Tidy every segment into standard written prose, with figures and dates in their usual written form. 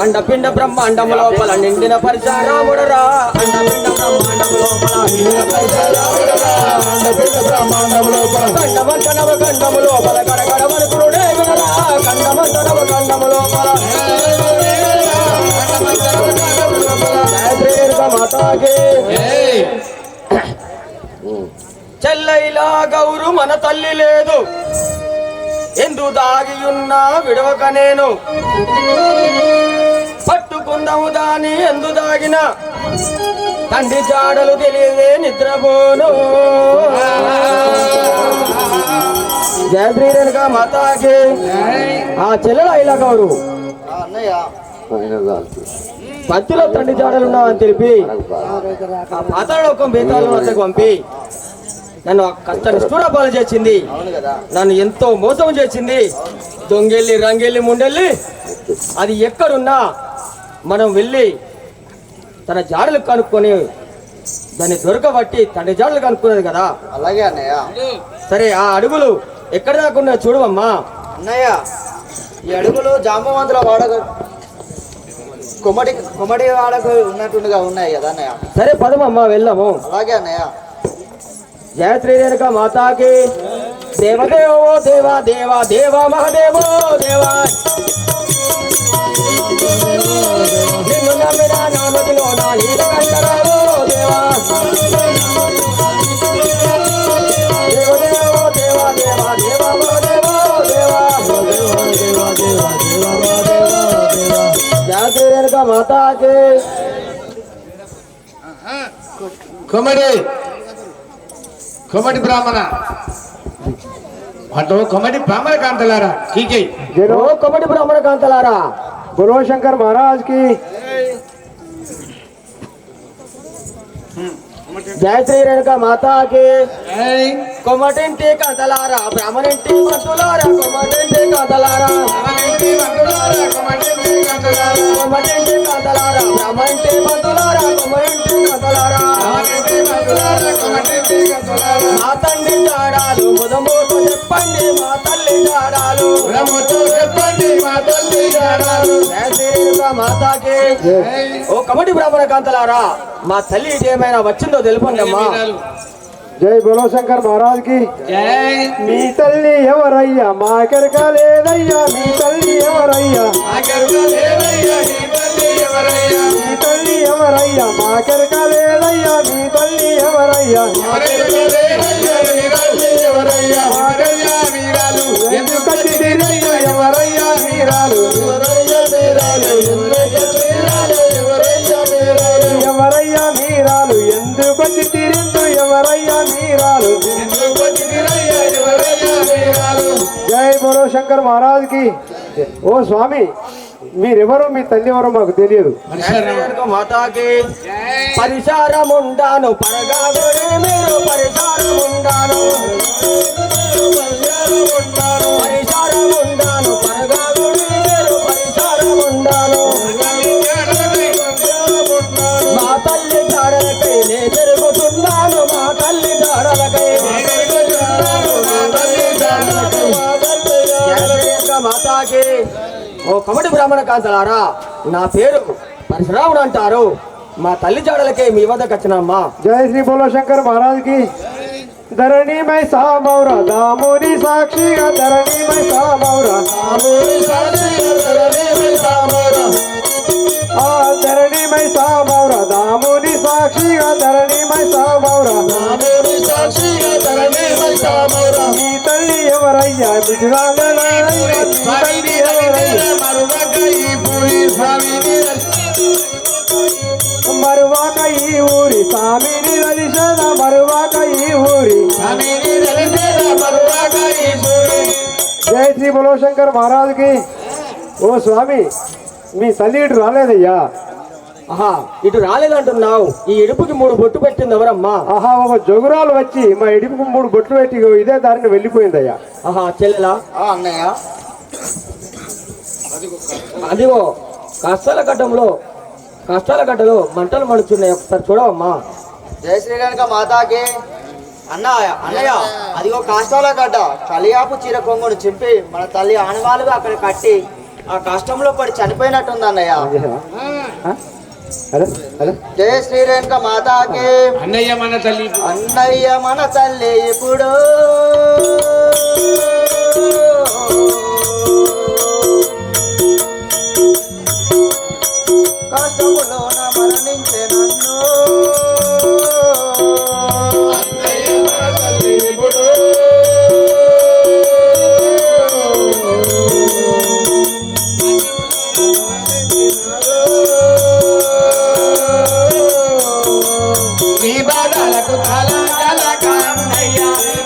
అండపిండ బ్రహ్మాండము లోపల నిండిన పరిచారాముడరా అండపిండ బ్రహ్మాండము లోపల నిండిన పరిచారాముడరా అండపిండ బ్రహ్మాండము లోపల ఖండమంత నవ ఖండము లోపల గడగడ వణుకుడే వినరా ఖండమంత నవ ఖండము లోపల చెల్లైలా గౌరు మన తల్లి లేదు ఎందు దాగియున్నా విడవక నేను పట్టుకుందాము దాని ఎందు దాగిన తండ్రి జాడలు తెలియదే నిద్రపోను జయ శ్రీరేణుక మాతాకి ఆ చెల్లెల ఇలా గౌరు పత్తిలో తండ్రి జాడలున్నావని తెలిపి పాతాళలోకం బేతాళం వద్దకు పంపి నన్ను కష్ట నిష్ఠూరపాలు చేసింది, నన్ను ఎంతో మోసం చేసింది. దొంగెళ్ళి రంగెళ్ళి ముండెళ్ళి అది ఎక్కడున్నా మనం వెళ్ళి తన జాడలు కనుక్కొని దాన్ని దొరకబట్టి తండ్రి జాడలు కనుక్కున్నది కదా. అలాగే అన్నయ్య. సరే ఆ అడుగులు ఎక్కడ దాకున్నా చూడవమ్మా. అన్నయ్య ఈ అడుగులు జాంబవంతుల వాడక కొమ్మడి వాడకు ఉన్నట్టుగా ఉన్నాయి కదా అన్నయ్య. సరే పదమమ్మా వెళ్దాము. అలాగే అన్నయ్య. జయ శ్రీరేణుక మాతాకి. దేవదేవో దేవా దేవా దేవా మహదేవో దేవా నిన్ను నమ్మిన నామతిలో నా నీలకంఠరావో దేవా దేవదేవో దేవా దేవా దేవా మహదేవో దేవా జయ శ్రీరేణుక మాతాకి. కొమ్మటి బ్రాహ్మణ అంటూ కొమ్మటి బ్రాహ్మణ కాంతలారా కీకి జనో కొమ్మటి బ్రాహ్మణ కాంతలారా बोलो शंकर महाराज की జయ శ్రీరేణుక మాతాకి. కొమ్మటింటి కాంతలారా బ్రాహ్మణింటి మంతులారా కొమ్మటింటి కాంతలారా కొమ్మటింటి కాంతలారా బ్రాహ్మణింటి మంతులారా కొమ్మటింటి కాంతలారా మా తండ్రి జాడాలు ముదమోతో చెప్పండి మా తల్లి జాడాలు చెప్పండి మా తల్లి జాడాలు. జయ శ్రీరేణుక మాతాకి. ఓ కమటి బ్రాహ్మణ కాంతలారా మా తల్లి ఏమైనా వచ్చిందో తెలుపండి అమ్మా. जय बोलो शंकर महाराज की జై. మీ తల్లి ఎవరయ్యా మాకెరక లేదయ్యా మీ తల్లి ఎవరయ్యా మీ తల్లి ఎవరయ్యా మాకెరక లేదయ్యా మీ తల్లి ఎవరయ్యా ఎందుకు తిరిగి ఎవరయ్యా మీరాలు ఎవరయ్యా మీరాలు ఎందుకు తిరిగి ఎవరయ్యా మీరాలు. జై బోలో శంకర్ మహారాజ్ కి. ఓ స్వామి మీరెవరో మీ తల్లి ఎవరో మాకు తెలియదు. మాతాకి. పరిచారముండాను పరగాగొడే మీరు పరిచారముండాను పరిచారముండాను పరగాగొడే మీరు పరిచారముండాను మా తల్లి జాడలకై నే తిరుగుతున్నాను మా తల్లి జాడలకై మాతాకి. ఓ కమటి బ్రాహ్మణ కాంతలారా నా పేరు పరశురాముడు అంటారు మా తల్లి జాడలకే మీ వద్దకు వచ్చినమ్మా. జై శ్రీ బోలో శంకర్ మహారాజ్ की धरणी में सामौरा दामोरी साक्षीगा धरणी में सामौरा धरणी में सामौरा दामोरी साक्षीगा धरणी में सामौरा మీ తల్లి ఎవరయ్యా మరువాక ఈ ఊరి స్వామిని కలిసేద మరువాక ఈ ఊరి. జై శ్రీ బోలో శంకర్ మహారాజ్ की. ఓ స్వామి మీ తల్లి ఇటు రాలేదయ్యా. ఆహా ఇటు రాలేదంటున్నావు. ఈ ఇడుపుకి 3 బొట్టు పెట్టింది ఎవరమ్మా? ఆహా ఒక జోగురాలు వచ్చి మా ఇడుపుకు 3 బొట్లు పెట్టి ఇదే దారిని వెళ్ళిపోయిందయ్యా. ఆహా చెల్లెలా అన్నయ్య అదిగో కష్టాల గడ్డలో మంటలు మడుచున్నాయి ఒకసారి చూడవమ్మా. జయ శ్రీరేణుక మాతాకి. అన్నయ్య అదిగో కాష్టాల గడ్డ కలియాపు చీర కొంగును చింపి మన తల్లి ఆనవాలుగా అక్కడ కట్టి ఆ కష్టంలో పడి చనిపోయినట్టుంది అన్నయ్య. హలో హలో జయ శ్రీ రేణుక మాతాకి. అన్నయ్య మన తల్లి అన్నయ్య మన తల్లి ఇప్పుడు కష్టములోన మరణించే నన్ను. అన్నయ్య మన తల్లి ఇప్పుడు నీ బాధలకు తలగలక అన్నయ్య నీ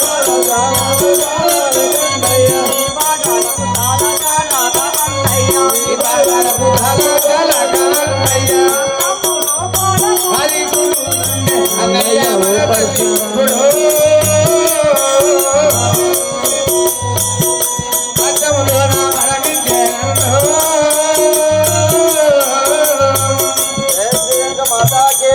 బాధలకు తలగలక అన్నయ్య హరి గురు అన్నయ్య మన తల్లి ఇప్పుడు కష్టములోన మరణించే నన్ను. జయ శ్రీ రేణుక మాతాకి.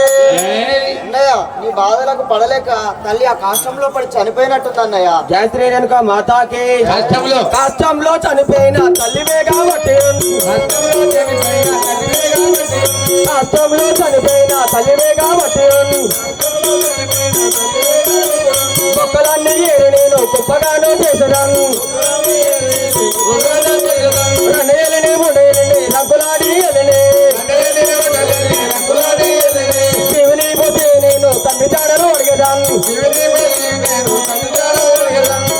అన్నయ్య నీ బాధలకు పడలేక తల్లి ఆ కష్టంలో పడి చనిపోయినట్టుంది అన్నయ్య. జయశ్రీ రేణుక మాతాకి. కష్టంలో కష్టంలో చనిపోయిన తల్లివే కాబట్టి కష్టంలో చనిపోయిన తల్లివే కాబట్టి కష్టంలో చనిపోయిన తల్లివే కాబట్టి మొక్కలన్నీ ఏరు నేను గొప్పగానో చేసేదాను. రెండేళ్ళని మూడేళ్ళని రంగులాడి వెళ్ళని శివుని పోతే నేను తండ్రి చాడలు అడిగేదాన్ని.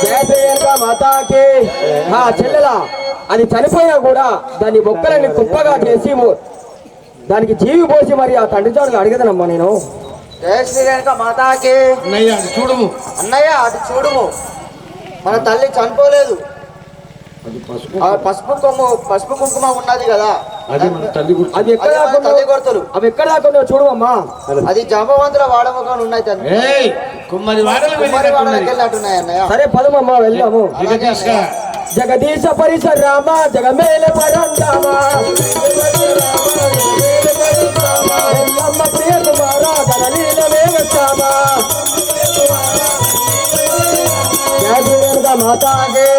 జయశ్రీక మాతాకి. ఆ చెల్లెలా అది చనిపోయినా కూడా దాని మొక్కలన్నీ కుప్పగా చేసి దానికి జీవి పోసి మరి ఆ తండ్రి చాడలు అడిగేదనమ్మా నేను. జయ శ్రీ రేణుక మాతాకి. అన్నయ్య అది చూడము అన్నయ్య అది చూడుము, మన తల్లి చనిపోలేదు. ఆ పసుపు కుంకుమ ఉన్నది కదా, అది మన తల్లి గుర్తు. అది ఎక్కడ అది మన దాకా తల్లి గుర్తులు. అవి ఎక్కడ దాకా చూడమమ్మా. అది జాంబవంతుల వాడముగా ఉన్నాయి తండ్రి. ఏయ్ కుమ్మరి వాడలు కుమారి వాడకి వెళ్ళినట్టున్నది. వెళ్ళినట్టున్నాయి అన్నయ్య. సరే పదమమ్మా వెళ్దాము. జగదీశ జగదీశ పరిసర రామ జగమేల పరందామ ఎల్లమ్మ ప్రియ కుమార ధనలీల వేగశ్యామ జయశ్రీరేణుక మాతాగే.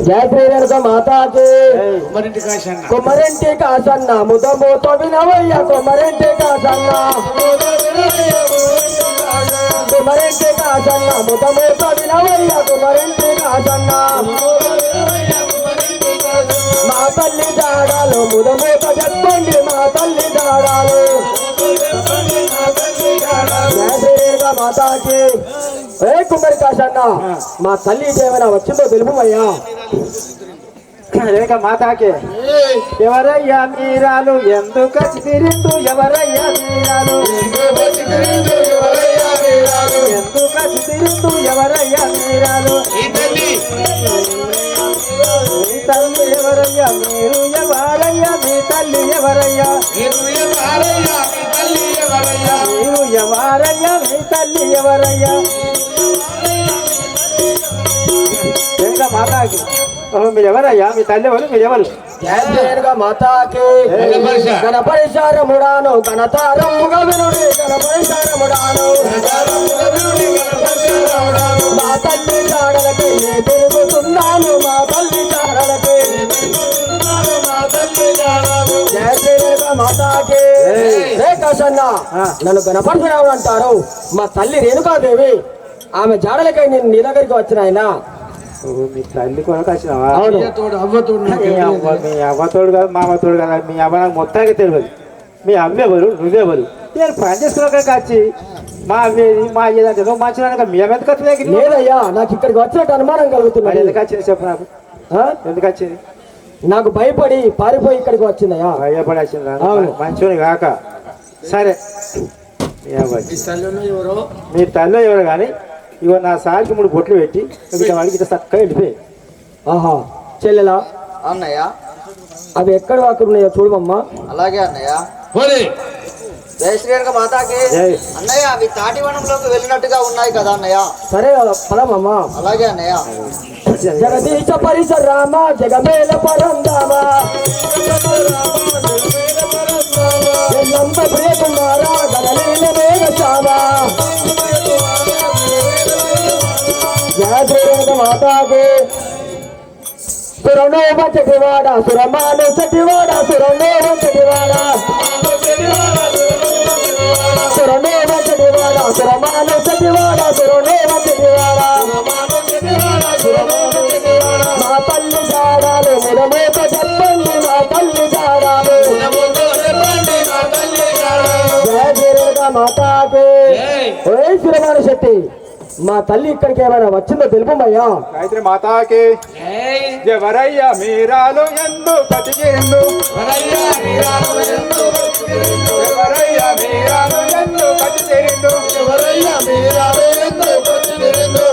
జయశ్రీరేణుక మాతాగే. కుమ్మరింటి కాశన్న కుమరింటి కాసన్న ముదమూతో వినవయ్య కుమరింటి కాసన్న కుమరింటి కాసన్న ముదమూతో వినవయ్య కుమరింటి కాసన్న మా తల్లి దాడాలు ముదమూత చెప్పండి మా తల్లి దాడాలు. జయశ్రీరేణుక మాతాకి. ఏ కుమరి కాసన్న మా తల్లి ఏమైనా వచ్చిందో తెలుపమయ్యా. రేణుక మాతాకి. ఎవరయ్యా మీరాలు ఎందుకు తిరిండు ఎవరయ్యా మీరాలు ఎందుకు తిరిండు ఎవరయ్యా మీరాలు ఈ తల్లి మీ తల్లి ఎవరయ్యా మీరు ఎవరయ్యా మీ తల్లి ఎవరయ్యా మీరు ఎవరయ్యా మీ తల్లి ఎవరయ్యా మీరు ఎవరయ్యా మీ తల్లి ఎవరయ్యా. రేణుక మాతాకి. ఓహో మీరు ఎవరయ్యా మీ తల్లి ఎవరు మీరు ఎవరు. జయశ్రీరేణుక మాతాకి. గణపరిశారముడాను గణతారముగా వినుడి గణపరిశారముడాను మా తల్లి చాడలకి తిరుగుతున్నాను మా తల్లి చాడలకి. జయశ్రీరేణుక మాతాకి. రే కాశన్న నన్ను గణపరిశురావు అంటారు. మా తల్లి రేణుకాదేవి ఆమె జాడలకై నేను నీ దగ్గరికి వచ్చిన ఆయన. ఓహో మీ తల్లి కొరకు వచ్చినావా. అవును. తోడు అవ్వతోడు మీ అవ్వతోడు కాదు మా అవ్వతోడు కదా మీ అవ్వ నాకు మొత్తానికి తెలియదు. మీ అవ్వెవరు నువ్వెవరు నేను పని చేసుకోవడానికి వచ్చి మా అవ్వేది మా అయ్యేదంటే నువ్వు మంచిదానిక మేము ఎందుకు వచ్చింది. లేదయ్యా నాకు ఇక్కడికి వచ్చినట్టు అనుమానం మరి కలుగుతున్నది. ఎందుకు వచ్చింది చెప్పు నాకు. ఆ? ఎందుకు వచ్చింది. నాకు భయపడి పారిపోయి ఇక్కడికి వచ్చిందయ్యా. భయపడి వచ్చిందా. అవును. మంచోని కాక సరే మీ అవ్వ వచ్చి. ఈ తల్లిలో ఎవరో మీ తల్లి ఎవరు కానీ ఇగో నా సారికి 3 బొట్లు పెట్టి మిగతా వాడికి ఇట్లా చక్కగా వెళ్ళిపోయి. ఆహా చెల్లెలా అన్నయ్య అవి ఎక్కడ వాకరు ఉన్నాయో చూడమమ్మా. అలాగే అన్నయ్య. పోలే జయ శ్రీరేణుక మాతాకి. జై. అన్నయ్య అవి తాటివనంలోకి వెళ్ళినట్టుగా ఉన్నాయి కదా అన్నయ్య. సరే పదమమ్మా. అలాగే అన్నయ్య. జగదీశ పరిసర రామ జగమేల పరందామ ఎల్లంబ ప్రియ కుమార గణలీల వేగశ్యామ. జయ మాతాకి సురనో వంచటివాడ సురమాను చటివాడ సురనో వంచటివాడ సురనో వంచటివాడ సురమాను చటివాడ సురనో వంచటివాడ మా తల్లి జాడాలు మురమోక చెప్పండి మా తల్లి జాడాలు జయ దుర్గా మాతాకి ఓ సురమాను శెట్టి మా తల్లి ఇక్కడికి ఏమైనా వచ్చిందో తెలుపమయ్యా. గాయత్రి మాతాకి ఎవరయ్య మీరాలు ఎందు కతికిండు ఎవరయ్య మీరాలు ఎందు కతికిండు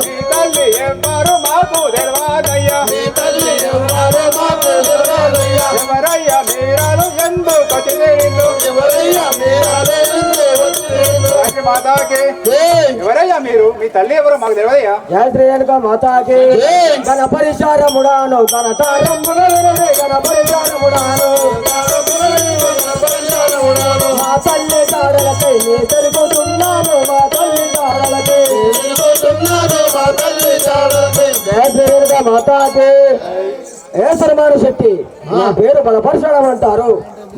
మీ తల్లి ఎవ్వరు మాకు తెలియదయ్యా ఎవరయ్య మీరాలు ఎందు కతికిండు మాతాకి ఎవరయ్యా మీరు మీ తల్లి ఎవరు మాకు తెలియదయ్యా. జయ శ్రీ రేణుకా మాతాకి గణపరిచారముడాను గణతారముడను గణపరిచారముడాను మా తల్లి కాడలకై నీ తెలుపుతున్నాను మా తల్లి కాడలకై జయ శ్రీ రేణుకా మాతాకి ఏ సురమాను శెట్టి నా పేరు బలపరచడం అంటారు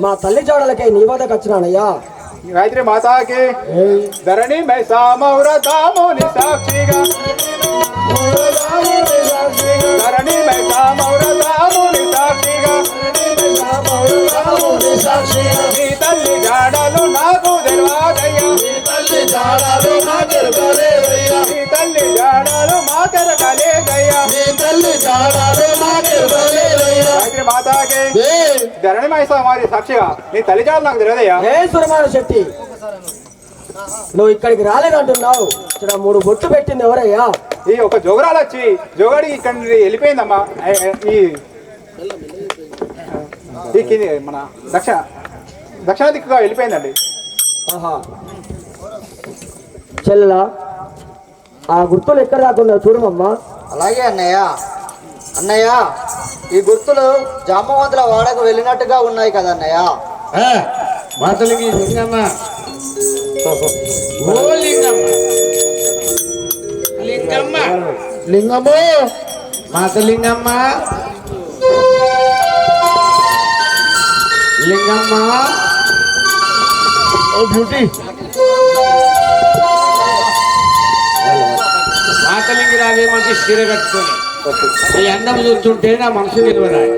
మా తల్లి జాడలకై నీ వద్దకు వచ్చినానయ్యా. గాయత్రి మాతాకి ధరణి మై సామౌర దాముని సాక్షిగా ధరణి మై సామౌర దాముని సాక్షిగా నీ తల్లి జాడలు నాకు తెలియదయ్యా నీ తల్లి జాడలు మాకెరకలేదయ్యా గాయత్రి మాతాకి ధరణి మై సామారి సాక్షిగా నీ తల్లి జాడలు నాకు తెలియదయ్యా. ఏ సురమాను శెట్టి నువ్వు ఇక్కడికి రాలేదంటున్నావు. ఇక్కడ 3 బొట్లు పెట్టింది ఎవరయ్యా? ఈ ఒక జోగరాలు వచ్చి జోగాడికి ఇక్కడ నుండి వెళ్ళిపోయిందమ్మా. ఈ కింది మన దక్షిణ దిక్కుగా వెళ్ళిపోయిందండి. ఆహా చెల్లెలా ఆ గుర్తులు ఎక్కడ రాకుండా చూడమమ్మా. అలాగే అన్నయ్య. అన్నయ్య ఈ గుర్తులు జామవంతుల వాడకు వెళ్ళినట్టుగా ఉన్నాయి కదా అన్నయ్య. మాతలింగి లింగమ్మ ఓ లింగమ్మ లింగమ్మ లింగము మాతలింగమ్మ లింగమ్మ ఓ బ్యూటీ మాతలింగి రావే మంచి చీర కట్టుకొని ఈ అందం చూస్తుంటే నా మనసు నిలవరాయి.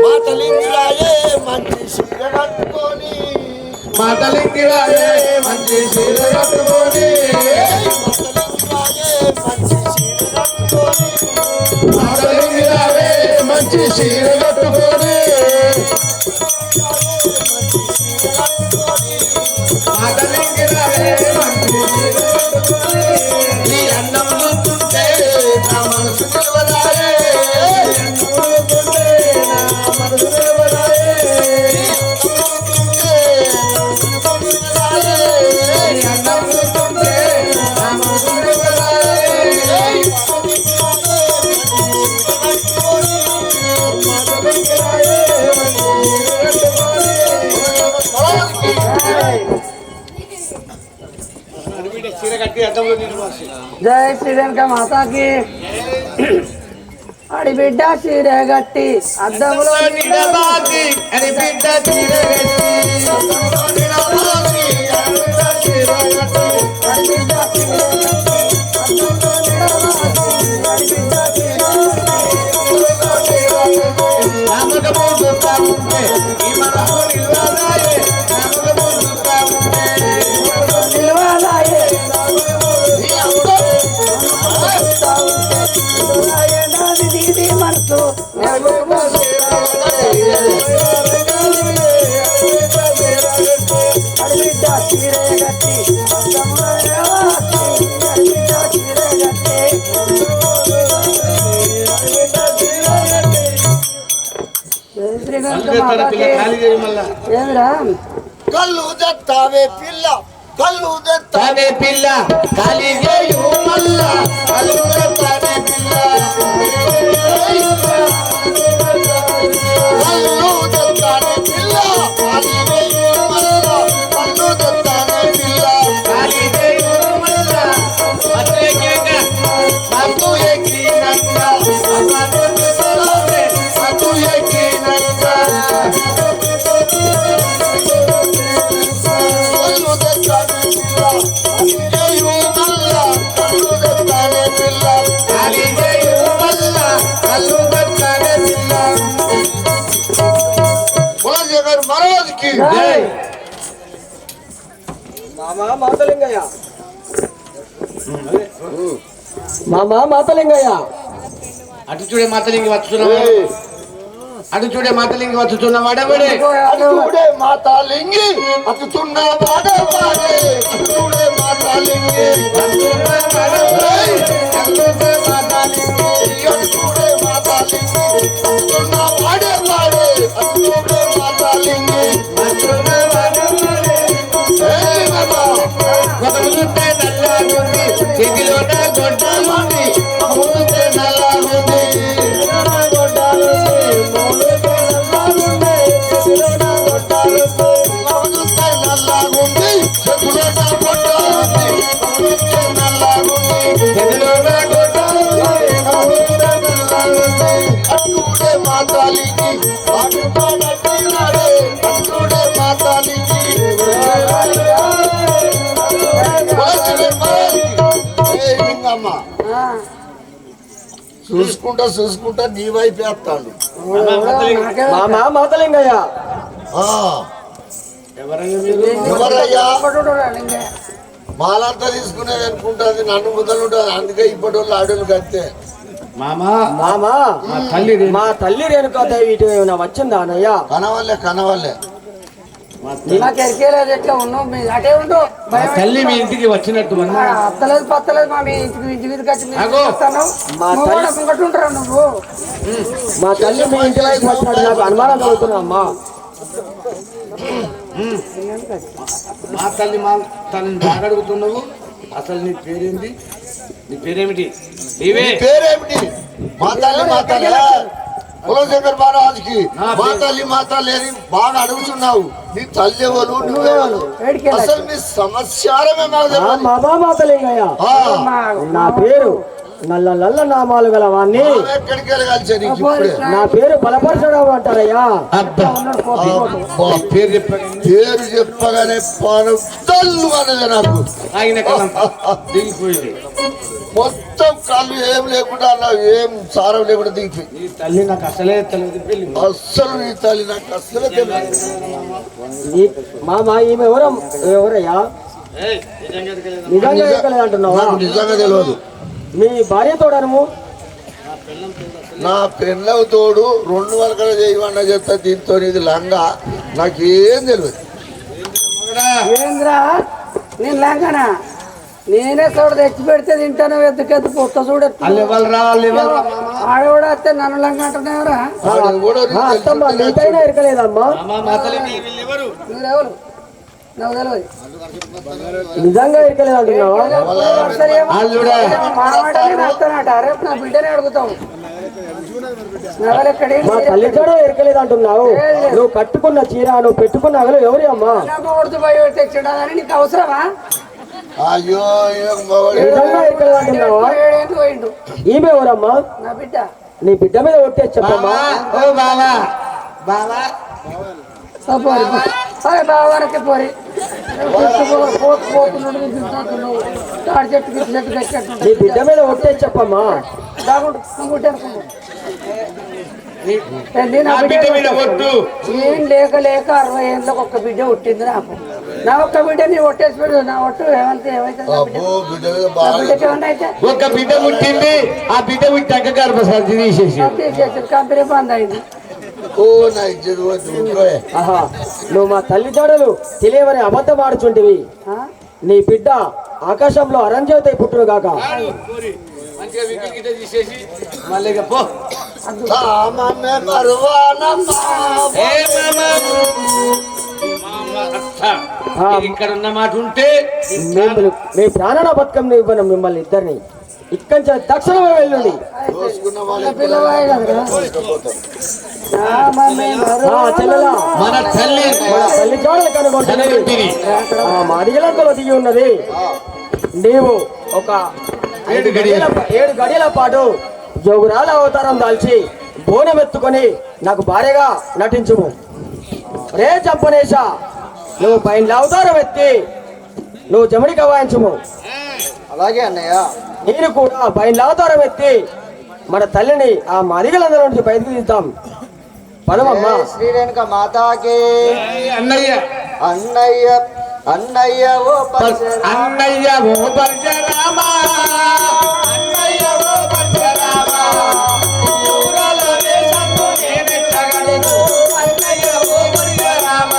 మాతలింగి రాయే మంచి చీర కట్టుకొని మాతలింగి రావే మంచి చీర కట్టుకొని మాతలింగి రావే మంచి చీర కట్టుకొని ఈ అన్నం చూస్తుంటే నా మనసు నిలవదాయే జై శ్రీరేణుక మాతాకి అడి బిడ్డ చీర గట్టి అద్దములో నిడబాకి అని బిడ్డ చీర మనసు అడిబిడ్డ చీర గట్టి ఏంద్రా కళ్ళు తెస్తావే పిల్ల కళ్ళు తనే పిల్ల కలిగేయు మల్ల కళ్ళు తనే పిల్ల కళ్ళు తెత్తానే పిల్ల కలిగేయు మల్ల కళ్ళు తెత్తానే పిల్ల కలిగేయు మల్ల అతేకేగా అటు ఎక్కినంత అటు ఎక్కినంత కళ్ళు తెత్తానే పిల్ల కలిగేయు మల్ల కళ్ళు తెత్తానే పిల్ల కలిగేయు మల్ల కళ్ళు తనే పిల్ల కులశేఖర్ మహారాజ్కి జై మామా మాతలింగయ్య, మామా మాతలింగయ్య, అటు చూడే మాతలింగి వచ్చుతున్నావా అటు చూడే మాతలింగి వచ్చుతున్న వాడేవాడే అటు చూడే మాతా లింగి అతుతున్న వాడవాడే అటు చూడే మాతా లింగి అటు చూడే మాతా లింగి అతుతున్న వాడవాడే అటు చూడే మాతా లింగి ఒక ముద్దే నల్లాగుంది చేతిలోన గొడ్డలుంది ముందుకే నల్లాగుంది ముందుకే నల్లాగుంది చేతులోన గొడ్డలుంది ముందుకే నల్లాగుంది చేతిలోన గొడ్డలుంది అట్టుడే మాతాలికి అట్టుడే మాతాలికి లింగమ్మ చూసుకుంటా నీ వైపు వేస్తాడు మామా మాతలింగయ్య, ఎవరయ్యా మాలంతా తీసుకునేది అనుకుంటుంది నన్ను ముద్దలు ఉంటుంది అందుకే ఇప్పటి వాళ్ళు ఆడోళ్ళు కడితే మామా మామా మా తల్లి మా తల్లి రేణుకాదేవి ఇటు ఏమైనా వచ్చిందా అన్నయ్య? కనవల్లే నాకు ఎరికేలేదు ఎట్లా ఉన్నావు మీ అటే ఉండు మా తల్లి మీ ఇంటికి వచ్చినట్టు అన్నా అత్తలేదు పత్తలేదు మా మీ ఇంటి మీద కచ్చి అగో. మా తల్లి- ముంగట్టు ఉంటారా నువ్వు మా తల్లి మీ ఇంటి వైపు వచ్చినట్టు నాకు అనుమానం కలుగుతున్నా అమ్మా. మా తల్లి మా తనని బాగా అడుగుతున్నావు అసలు నీ పేరేంటి నీ పేరేమిటి నీవే పేరేమిటి మాతాలి కులశేఖర్ మహారాజ్కి మాతాలి అని బాగా అడుగుతున్నావు నీ తల్లి ఎవరు నువ్వెవరు అసలు మీ సమాచారమే మాకు ఆ తెలియదు. మామా మాతలింగయ్య, నా పేరు నల్ల నల్ల నామాలు గల వాణ్ణి. ఎక్కడికి వెళ్ళగలిచా నీకు ఇప్పుడే నా పేరు బలపరచడం అంటారయ్యా. అబ్బా అబ్బా, పేరు చెప్పండి పేరు చెప్పగానే పానం తల్లు అన్నది నాకు ఆగిన కాలం దిగిపోయింది మొత్తం కళ్ళు ఏం లేకుండా అలా ఏం సారం లేకుండా దిగిపోయి నీ తల్లి నాకు అసలే తెలియదు పెళ్ళి అస్సలు నీ తల్లి నాకు అస్సలే తెలియదు మామా ఈమె ఎవరయ్యా? నిజంగా ఎక్కలేదు అంటున్నావా? నాకు నిజంగా తెలియదు మీ భార్య తోడను నా పెళ్ళవు తోడు 2 వరకలు చేయమన్నా చెప్తా దీంతో ఇది లంగా నాకేం తెలియదు ఏంద్రా నేను లాగానా నేనే చూడ తెచ్చి పెడితే తింటాను ఎద్దుకెద్దు పుట్ట చూడెత్తు వాళ్ళు ఎవరు రా వాళ్ళు ఎవరు రా ఆడవాడు వస్తే నన్ను లంగా అంటున్నావురా వాడు కూడా నీకు అత్తమ్మ తెలిసి నీకైనా ఎరకలేదమ్మా? మా తల్లి వీళ్ళెవరు మీరెవరు నాకు తెలియదు నిజంగా ఎరకలేదు అంటున్నావా? వాళ్ళుడా మావాడని వస్తానట రేపు నా బిడ్డనే అడుగుతావు నగలెక్కడి మా తల్లి తోడ ఎరకలేదు అంటున్నావు. నువ్వు కట్టుకున్న చీర నువ్వు పెట్టుకున్న నగలు ఎవరి అమ్మా? కొడుతూ పోయి తెచ్చాడా అని నీకు అవసరమా అయ్యో ఈయన మగవాడు. నిజంగా ఎరకలేదు అంటున్నావా? 7 ఏళ్ళు పోయిండు ఈమె ఎవరమ్మా? నా బిడ్డ నీ బిడ్డ మీద ఒట్టేసి చెప్పమ్మా. ఓ బావా బావా అరే బావారకే పోరి తాడి చెట్టు గిట్టు చెట్టు నీ కట్టేట్టు బిడ్డ మీద ఒట్టేసి చెప్పమ్మా. దాగుంటు అనుకుంటాను నా బిడ్డ మీద ఒట్టు ఏం లేక 60 ఏళ్ళకి ఒక్క బిడ్డ పుట్టింది నాకు నా ఒక్క బిడ్డ నీ ఒట్టేసి పెడు నా ఒట్టు ఏమైతే అబ్బో బిడ్డ మీద బాగా బిడ్డకి ఏమన్నా అయితే ఒక బిడ్డ పుట్టింది ఆ బిడ్డ పుట్టాక గర్భసంచి తీసేసి తీసేసి కంపెనీ బంద్ అయింది ఓ నా ఇజ్జత్ పోతుంది ఊరుకోయే. ఆహా, నువ్వు మా తల్లి తోడలు తెలియవని అబద్ధం ఆడుచుంటివి. ఆ? నీ బిడ్డ ఆకాశంలో అరంజ్యోతి పుట్టును గాక. మంచిగా విగ్గిల్ గిట్ట తీసేసి మళ్ళీ ఇక పో సామాన్య పర్వానమ్మా. ఏ మామ మామ అత్త ఇక్కడ ఉన్న మాట ఉంటే మీ ప్రాణాల బతుకం ఇవ్వను మిమ్మల్ని ఇద్దరిని ఇక్కడి నుంచి తక్షణమే వెళ్ళండి. పిల్లవాయి కదరా చెల్లెలా మన తల్లి మన తల్లి జాడలు కనుగొంటుంది. మా అడిగలంతలో దిగి ఉన్నది. నీవు ఒక 7 గడియల పాటు జోగురాల అవతారం దాల్చి బోనం ఎత్తుకొని నాకు భార్యగా నటించుము. రే చంపనేశ, నువ్వు పైన అవతారం ఎత్తి నువ్వు జమడికి వాయించుము. అలాగే అన్నయ్య. నేను కూడా పైన అవతారం ఎత్తి మన తల్లిని ఆ మరిగలందరి నుంచి బయటకు తీద్దాం. పదమమ్మా. శ్రీరేణుక మాతాకి. అన్నయ్య అన్నయ్య అన్నయ్య ఓ పరశురామ. అన్నయ్య ఓ పరశురామ, అన్నయ్య ఓ పరశురామ, ఊరలో దేశము నేనెట్టగలను. అన్నయ్య ఓ పరశురామ,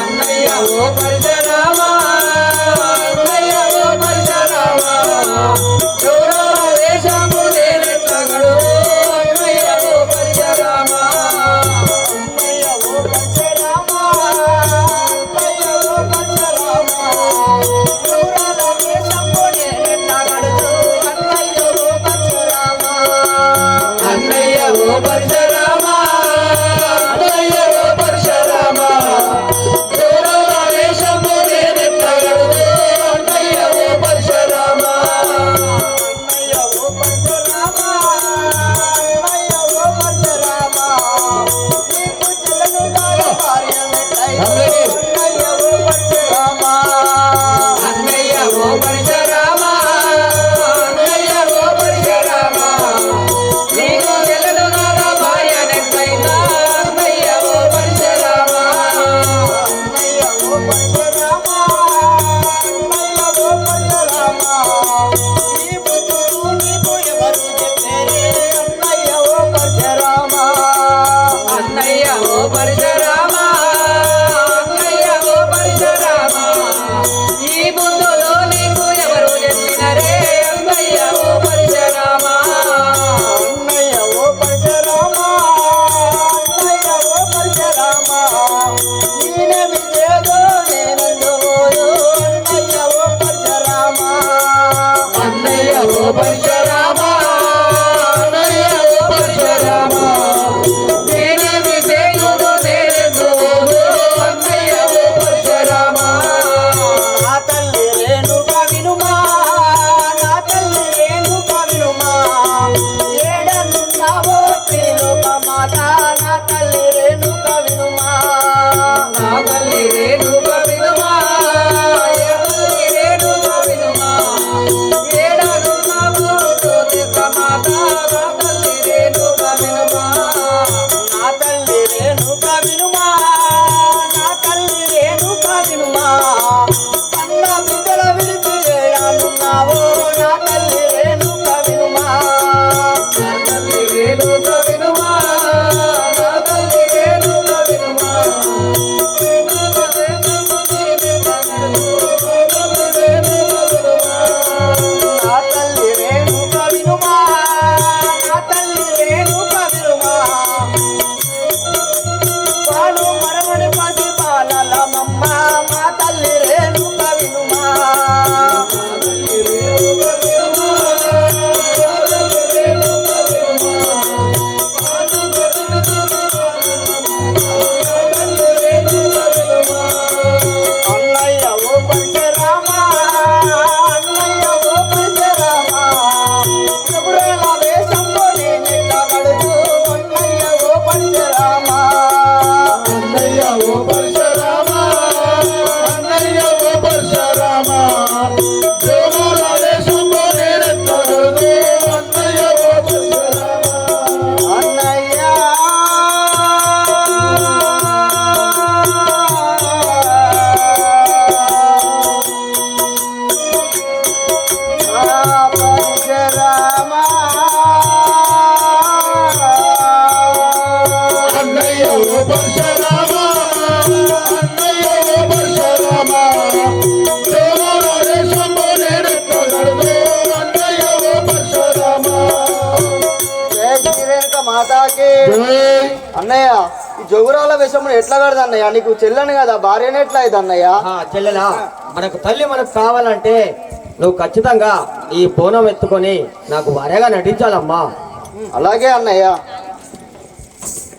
అన్నయ్య ఓ పరశురామ, అన్నయ్య ఓ పరశురామ, ఊరలో దేశము నేనెట్టగలను. అన్నయ్య ఓ పరశురామ, అన్నయ్య ఓ పరశురామ, అన్నయ్య ఓ పరశురామ, ఊరలో దేశము నేనెట్టగలను. అన్నయ్య ఓ పరశురామ, అన్నయ్య ఓ పరశురామ, అన్నయ్య ఓ పరశురామ, ఊరలో దేశము నేనెట్టగలను. అన్నయ్య ఓ పరశురామ, అన్నయ్య ఓ పరశురామ, అన్నయ్య ఓ పరశురామ, నీకు చెల్లెలు కాదు భార్యనెట్టయినా. అన్నయ్య ఓ పరశురామ, అన్నయ్య ఓ పరశురామ, అన్నయ్య ఓ పరశురామ, నీకు చెల్లెలు కాదు భార్యనెట్టయినా. అన్నయ్య ఓ పరశురామ, అన్నయ్య ఓ పరశురామ, అన్నయ్య ఓ పరశురామ, నీ బుద్ధులు నీకు ఎవరు చెప్పారే. అన్నయ్య ఓ పరశురామ, అన్నయ్య ఓ పరశురామ, అన్నయ్య ఓ పరశురామ, ఈ బుద్ధులు నీకు ఎవరు చెప్పినరే. అన్నయ్య ఓ పరశురామ, అన్నయ్య ఓ పరశురామ, అన్నయ్య ఓ పరశురామ, నేనేమి చేదో నేనందోయో. అన్నయ్య ఓ పరశురామ, అన్నయ్య ఓ పరశురామ, అన్నయ్య ఓ పరశురామ, నేనేమి చేయుదో నేనందోయో. అన్నయ్య ఓ పరశురామ, నా తల్లి రేణుక వినుమా, నా తల్లి రేణుక వినుమా, ఏడనున్నావో త్రిలోక మాత. నా తల్లి రేణుక వినుమా, నా తల్లి రేణుక వినుమా, ఏ తల్లి రేణుక వినుమా, ఏడనున్నావో త్రిలోక మాత. నా తల్లి రేణుక వినుమా, నా తల్లి రేణుక వినుమా, నా తల్లి రేణుక వినుమా, అన్న బిడ్డల విడిచి ఏడానున్నావో. నా తల్లి రేణుక వినుమా, నా తల్లి రేణుక వినుమా, నా తల్లి రేణుక వినుమా, నా తల్లి రేణుక వినుమా, నా తల్లి రేణుక వినుమా, పాలు మరమని పసి పాలల మమ్మ. మా తల్లి రేణుక వినుమా, అన్నయ్య ఓ పరశురామ, అన్నయ్య ఓ పరశురామ, ఎప్పుడేళ వేషంలో నేనెట్టగలను. అన్నయ్య ఓ పరశురామ, అన్నయ్య ఓ పరశురామ, అన్నయ్య ఓ పరశురామ, దేవుల వేషంలో నేనెట్టగలను. అన్నయ్య ఓ పరశురామ, అన్నయ్య పరశురామ, అన్నయ్య ఓ పరశురామ, అన్నయ్య ఓ పరశురామ, దేవుల వేషంలో నేనెట్టగలను. అన్నయ్య ఓ పరశురామ, జై శ్రీరేణుక మాతాకి. అన్నయ్య ఈ జోగురాల విషయంలో ఎట్లా కడదు అన్నయ్య? నీకు చెల్లని కదా, భార్యనే ఎట్లా అయింది అన్నయ్య? చెల్లెలా, మనకు తల్లి మనకు కావాలంటే నువ్వు ఖచ్చితంగా ఈ బోనం ఎత్తుకొని నాకు భార్యగా నటించాలమ్మా. అలాగే అన్నయ్య.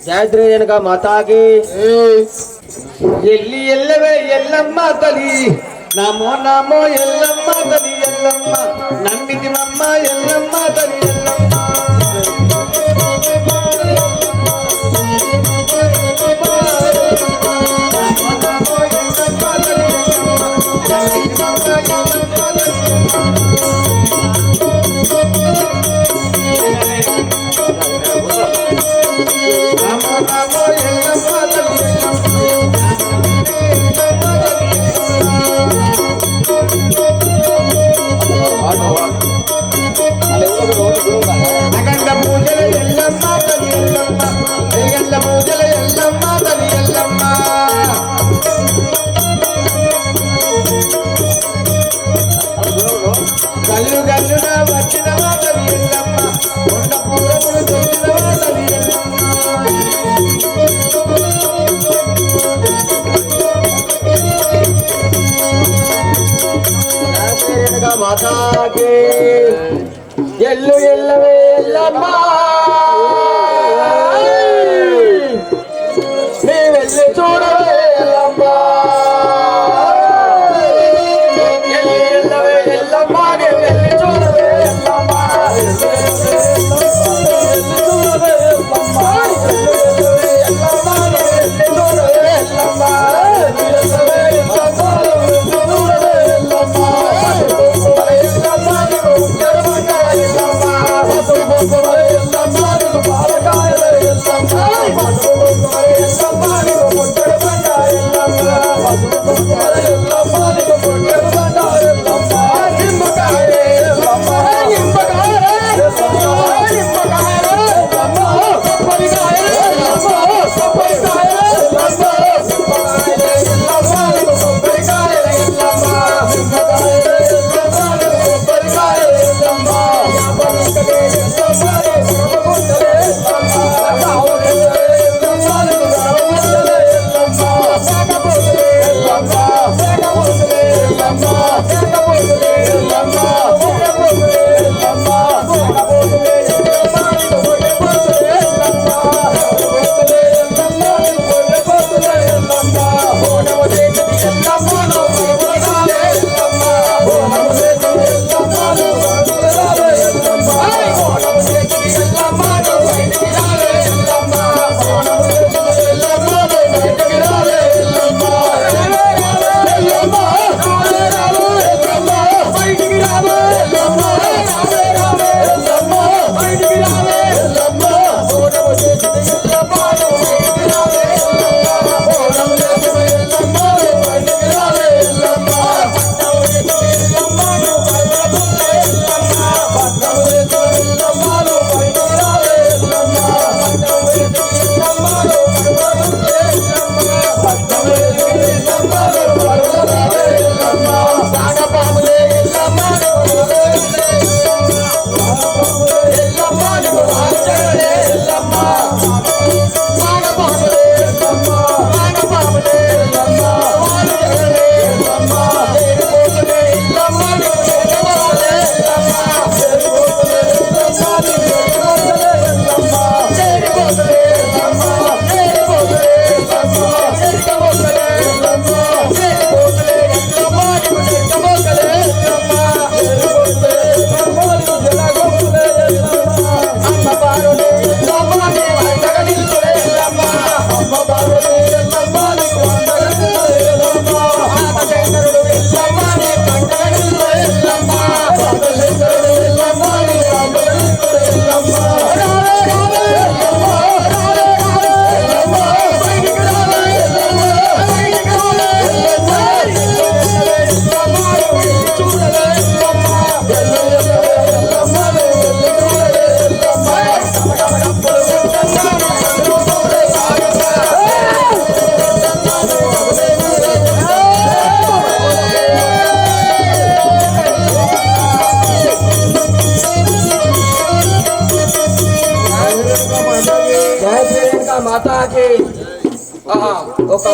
జయశ్రీ రేణుక మాతాకి. ఎల్లి ఎల్లవే ఎల్లమ్మ తల్లి, నమో నమో ఎల్లమ్మ తల్లి ఎల్లమ్మ, నమ్మితి మమ్మ ఎల్లమ్మ తల్లి ఎల్లమ్మ. అఖండ పూజల ఎల్లమ్మ తల్లి ఎల్లమ్మ, వెయ్యండ్ల పూజల ఎల్లమ్మ తల్లి ఎల్లమ్మ. గల్లు గల్లున వచ్చినవా తల్లి ఎల్లమ్మ, కొండ పూరములు తెచ్చినవా తల్లి ఎల్లమ్మ. మాతాకి. ఎల్లు ఎల్లవే ఎల్లమ్మ, నీ వెళ్ళి చూడవే ఎల్లమ్మ. ఎల్లు ఎల్లవే ఎల్లమ్మ, నీ వెళ్ళి చూడవే ఎల్లమ్మ. ఎల్లమ్మ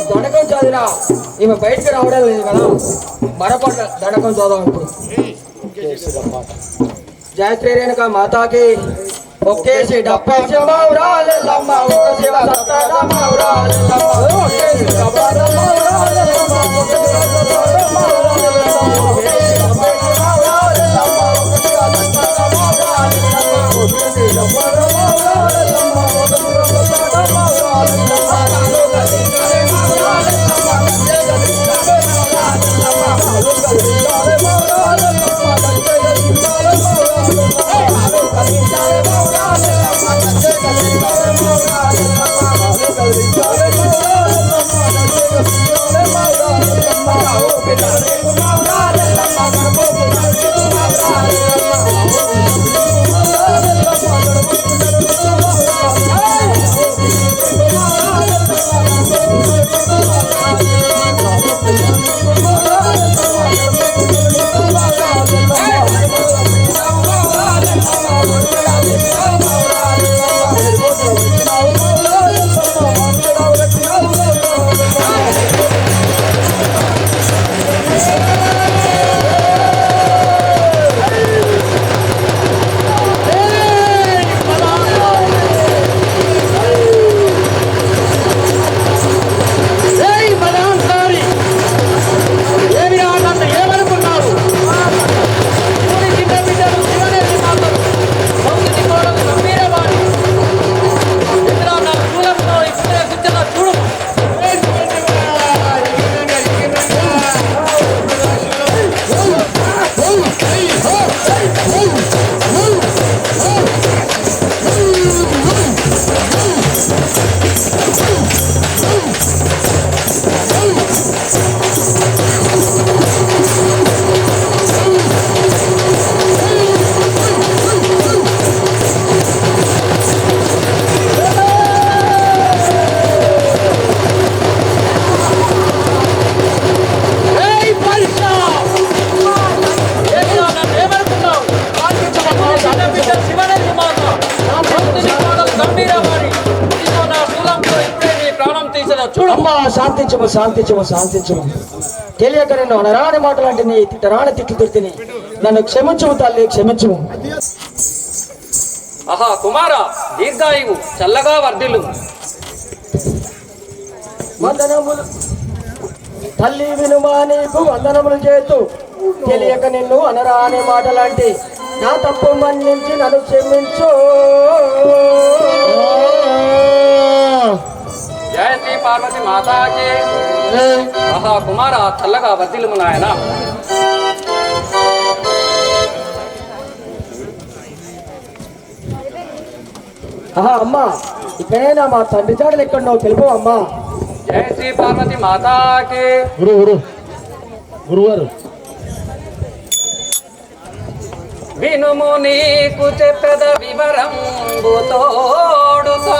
దండకం చదివినా ఈమె బయటికి రావడం లేదు కదా, మరపట్ల దండకం చదువు ఇప్పుడు. జయ శ్రీ రేణుక మాతాకి ఒకేసి డప్ప శివరాలెల్లమ్మ, ఒక శివ సత్తరామరాలెల్లమ్మ, ఒకేసి డప్ప శివరాలెల్లమ్మ, ఒక శివ సత్తరామరాలెల్లమ్మ, ఒకేసి డప్ప శివరాలెల్లమ్మ, ఒక శివ సత్తరామరాలెల్లమ్మ, ఒకేసి డప్ప శివరాలెల్లమ్మ, ఒక శివ సత్తరామరాలెల్లమ్మ, శాంతించము శాంతించము శాంతించము. తెలియక నేను అనరాని మాటలంటే నీ తిట్టరాని తిట్లు తిడితిని, నన్ను క్షమించము తల్లి, క్షమించము. ఆహా కుమారా, దీర్ఘాయువు చల్లగా వర్ధిల్లు. వందనములు తల్లి, వినుమా నీకు వందనములు చేతు. తెలియక నిన్ను అనరాని మాటలంటే నా తప్పు మన్నించి నన్ను క్షమించు. జయ శ్రీ పార్వతి మాతాకి. ఆహా కుమారా, చల్లగా వర్ధిల్లుము నాయన. ఆహా అమ్మా, ఇక్కడైనా మా తండ్రి జాడలు ఎక్కడో తెలుపు అమ్మా. జయ శ్రీ పార్వతి మాతాకి. గురువారు వినుము నీకు చెప్పెద వివరంబు తోడుతా,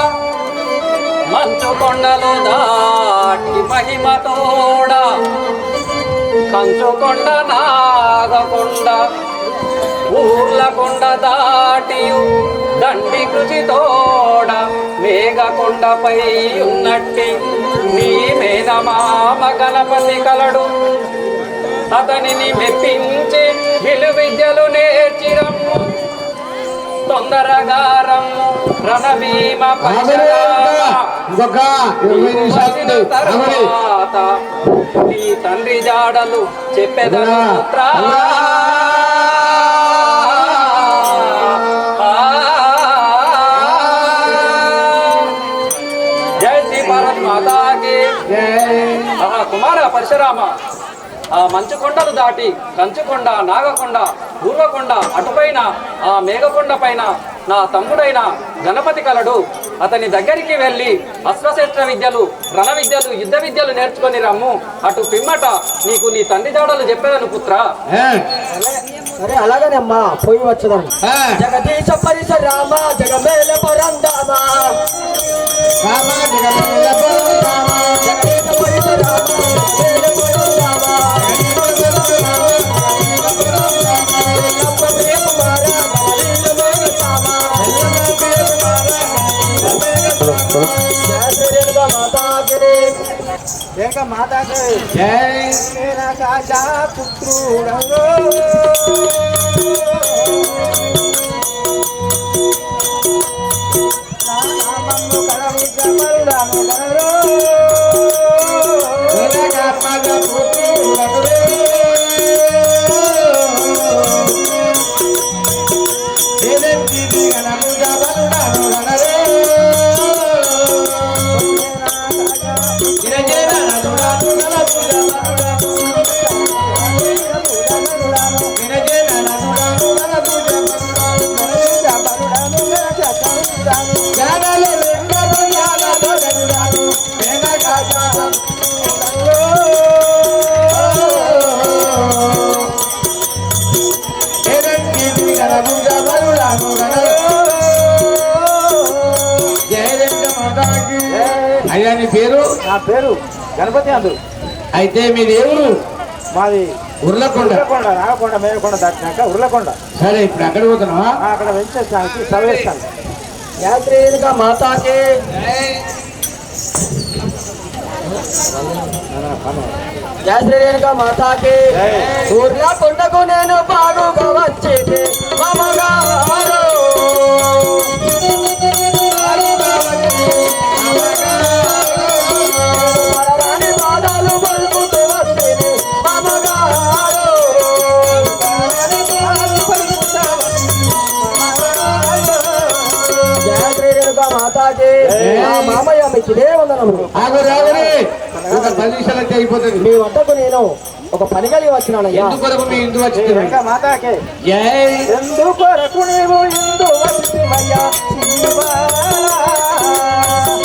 మంచు కొండలు దాటి మహిమతోడ, కంచుకొండ నాగకొండ ఊర్లకొండ దాటి దండి కృషితోడ, మేఘకొండపై ఉన్నట్టి నీ మేనమామ గణపతి కలడు. అతనిని మెప్పించి విలు విద్యలు నేర్చిరమ్ము, తొందరగా రమ్ము రణభీమ తర్వాత నీ తండ్రి జాడలు చెప్పెదను పుత్ర. జయ శ్రీ భారత్ మాతాకి. కుమార పరశురామ, ఆ మంచు కొండలు దాటి కంచుకొండ నాగకొండ పూర్వకొండ అటుపైన ఆ మేఘకొండ పైన నా తమ్ముడైన గణపతి కలడు. అతని దగ్గరికి వెళ్ళి అస్త్రశస్త్ర విద్యలు, రణ విద్యలు, యుద్ధ విద్యలు నేర్చుకొని రమ్ము. అటు పిమ్మట నీకు నీ తండ్రి జాడలు చెప్పేదను పుత్ర. సరే అలాగనే అమ్మా, పోయి వచ్చదాం. జగదీశ పరిసరామ జగమేల పరందామ, జగదీశ పరిసరామ జగమేల పరందామ, మాతాకి జై మేరా కాశా పుత్రుడవో నామము కడవిజమరుడాను గనరో జగన్మాత పుత్రుడవే దేనంతి దిగనము జబలుడాను గనరే గిరజన నదుడాను గనపు జబలుడాను గిరజన నదుడాను గనపు జబలుడాను జానలే రెండను జానలో గనుడాను మేనకాశా దేనంతి దిగనము జబలుడాను గనరే జయ మాతాకి అయ్యా నీ పేరు నా పేరు గణపతి అందు అయితే మీ దేవుడు మాది ఉర్లకొండ ఉర్లకొండ నాగకొండ మేమకొండ దాటినాక ఉర్లకొండ సరే ఇప్పుడు ఎక్కడ పోతున్నావా అక్కడ వెంచేస్తానికి చదివేస్తాను యాత్రేయునిగా మాతాకి యాత్రేయునిగా మాతాకి ఊర్ల కొండకు నేను బాగుగా వచ్చేది మామగారు మరరాని పాదాలు పలుకుతూ వచ్చేది మామగారు యాత్రేయునిగా మాతాకి మా మామయ్య మీకు ఇదే వందనములు. ఆగురి ఒక 10 నిమిషాలకి అయిపోతుంది మీ వద్దకు నేను ఒక పని కలిగి వచ్చినానయ్యా. ఎందుకొరకు మీ ఇంటి వచ్చి ఇంకా మాతాకే జై ఎందుకొరకు నీవు ఇందు వచ్చితివయ్యా శివా?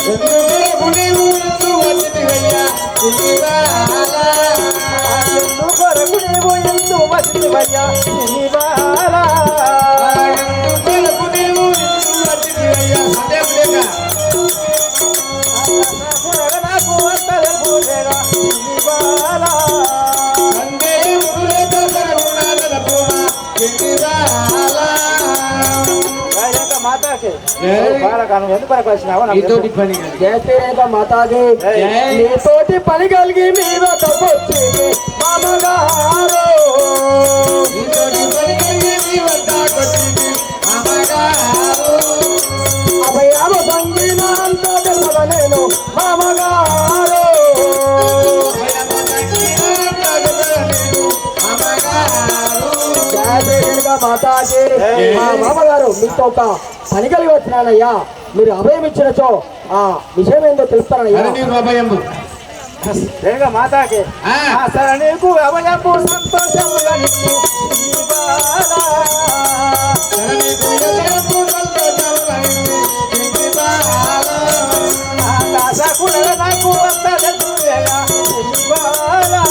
ఎందుకొరకు నీవు ఇందు వచ్చితివయ్యా శివాలా? ఎందుకొరకు నీవు ఇందు వచ్చితివయ్యా శివాలా? ఎందుకొరకు నీవు ఇందు వచ్చితివయ్యా సందేహం లేక నాకు అంతలేదు లేరా శివాలా? సందేహం లేక కరుణాల పూర్ణ శివాలా? ఇంకా మాతాకే జై. బాలకాను ఎందుకొరకు వచ్చినావో నాకు నీతోటి తెలుసు. పని యాత్రేయునిగా మాతాకి జై. నీతోటి పని కలిగి మీ వద్దకు వచ్చేది మామగారు. నీతోటి పని కలిగి నీ వద్దకొచ్చింది అమ్మగారు. అభయామ సంగీన అంత తెలుస నేను మామగారు. యాత్రేయునిగా మాతాకి మా మామగారు మీతో ఒక పని కలిగి వచ్చినానయ్యా. మీరు అభయం ఇచ్చినచో ఆ విషయం ఏందో తెలుస్తానయ్యా. రేగా మాతాకే ఆ. సరే నీకు అవయపు సంతోషముగా నీకు శివాలా? ఆకాశకుల నాకు వస్తలేదు లేరా శివాలా?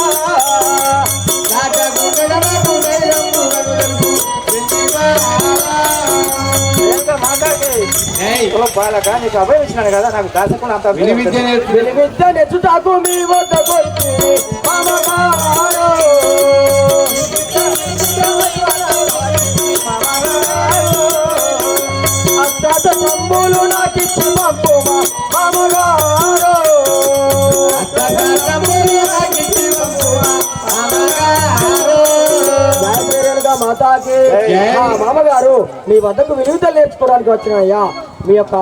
రేగా మాతాకే ఓ బాలక నీకు అభయం ఇచ్చినాను కదా నాకు దాసకుండా అంత విలువిద్య నెచ్చుటాకు మీ వద్దకు వచ్చేది మామగారు. అష్టాత సంబులు నాకిచ్చి పంపుమా మామగారు. యాత్రేయునిగా మాతాకి మా మామగారు మీ వద్దకు విలువిద్యలు నేర్చుకోవడానికి వచ్చినాయ్యా. మీ యొక్క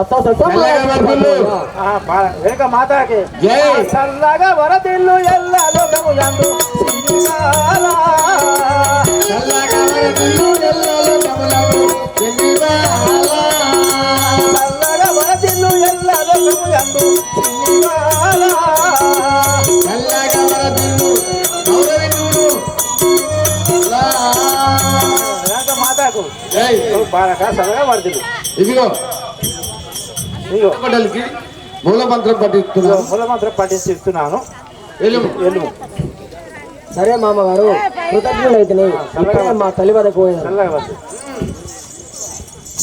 వెనుక మాతాకి జై. చల్లగా వరదిల్లు ఎల్ల లోకము యందు శివాలా? చల్లగా వరదిల్లు ఎల్ల లోకము యందు శివాలా? వెనుక మాతాకు బాలక చల్లగా వరదిల్లు ఇదిగో ఇదిగో మండలికి మూల మంత్రం పఠిస్తున్నాను మూల మంత్రం పఠించి ఇస్తున్నాను వెలుము వెళ్ళు సరే మామగారు కృతజ్ఞులైతే ఇప్పుడే మా తల్లి వద్దకు పోయినాను. చల్లగా వద్దు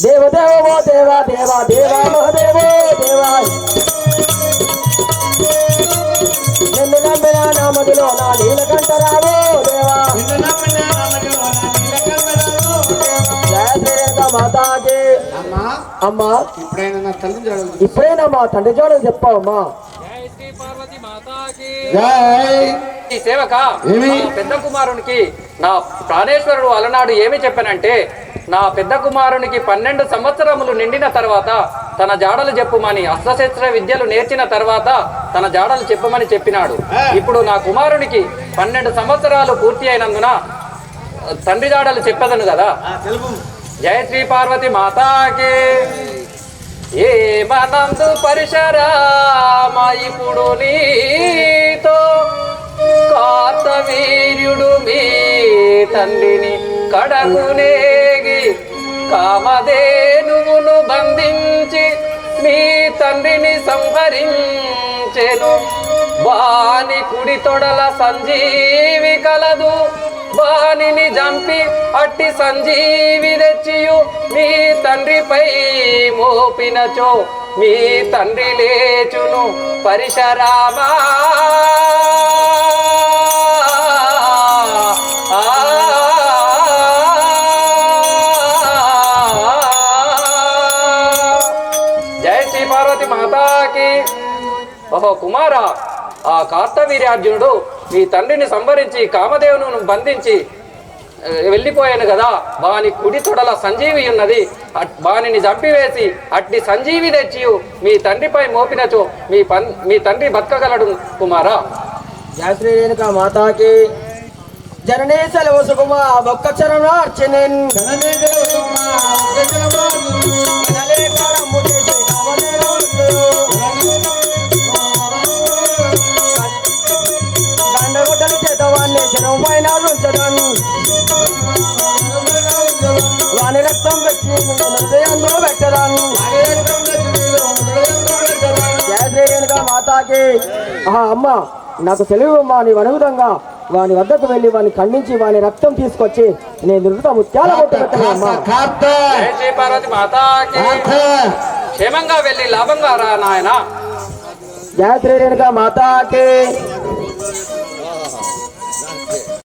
దేవదేవో దేవా దేవా దేవా మహదేవో దేవా నిన్ను నమ్మిన నామదిలో నా నీలకంఠరావో దేవా. జయ శ్రీరేఖ మాతాకి. అమ్మా అమ్మా ఇప్పుడైనా నా తల్లి చూడాలి ఇప్పుడైనా మా తండ్రి జోడని చెప్పావమ్మా. జై శ్రీ పార్వతి మాతాకి జై ఈ సేవక ఏమి? నా పెద్ద కుమారునికి నా ప్రాణేశ్వరుడు అలనాడు ఏమి చెప్పానంటే, నా పెద్ద కుమారునికి 12 సంవత్సరములు నిండిన తర్వాత తన జాడలు చెప్పుమని, అస్త్రశస్త్ర విద్యలు నేర్చిన తర్వాత తన జాడలు చెప్పమని చెప్పినాడు. ఇప్పుడు నా కుమారునికి 12 సంవత్సరాలు పూర్తి అయినందున తండ్రి జాడలు చెప్పదను కదా. జయ శ్రీ పార్వతి మాతాకి. ఏ మనందు పరిశరామ ఇప్పుడు నీతో కార్తవీర్యుడు మీ తండ్రిని కడకునేగి కామధేనువును బంధించి మీ తండ్రిని సంహరించెను. వాని కుడి తొడల సంజీవి కలదు, వానిని జంపి అట్టి సంజీవి తెచ్చియు మీ తండ్రిపై మోపినచో మీ తండ్రి లేచును పరిశరామా. జయ శ్రీ పార్వతి మాతాకి. ఓహో కుమారా, ఆ కార్తవీర్యార్జునుడు మీ తండ్రిని సంహరించి కామదేవును బంధించి వెళ్ళిపోయాను కదా. వాని కుడి తొడల సంజీవి ఉన్నది, వానిని చంపివేసి అట్టి సంజీవి తెచ్చి మీ తండ్రిపై మోపినచో మీ తండ్రి బతకగలడు కుమారా. జయ శ్రీ రేణుకా మాతాకి. జననీ సెలవు సుకుమ ఒక్క చరణ అర్చనేన్ గండగొట్టలు చేతవాన్ని శరం పైన ఉంచదాన్ని వాని రక్తం పెట్టి హృదయంలో పెట్టదాన్ని. జయ శ్రీ రేణుకా మాతాకి. అమ్మ నాకు సెలవు అమ్మా, నీ అనుగుణంగా వాని వద్దకు వెళ్ళి వాని ఖండించి వాని రక్తం తీసుకొచ్చి నేను నృత ముత్యాల బొట్టు పెట్టను అమ్మా. జయ శ్రీ పార్వతి మాతాకి. క్షేమంగా వెళ్ళి లాభంగా రా నాయన. జయ శ్రీ రేణుకా మాతాకి.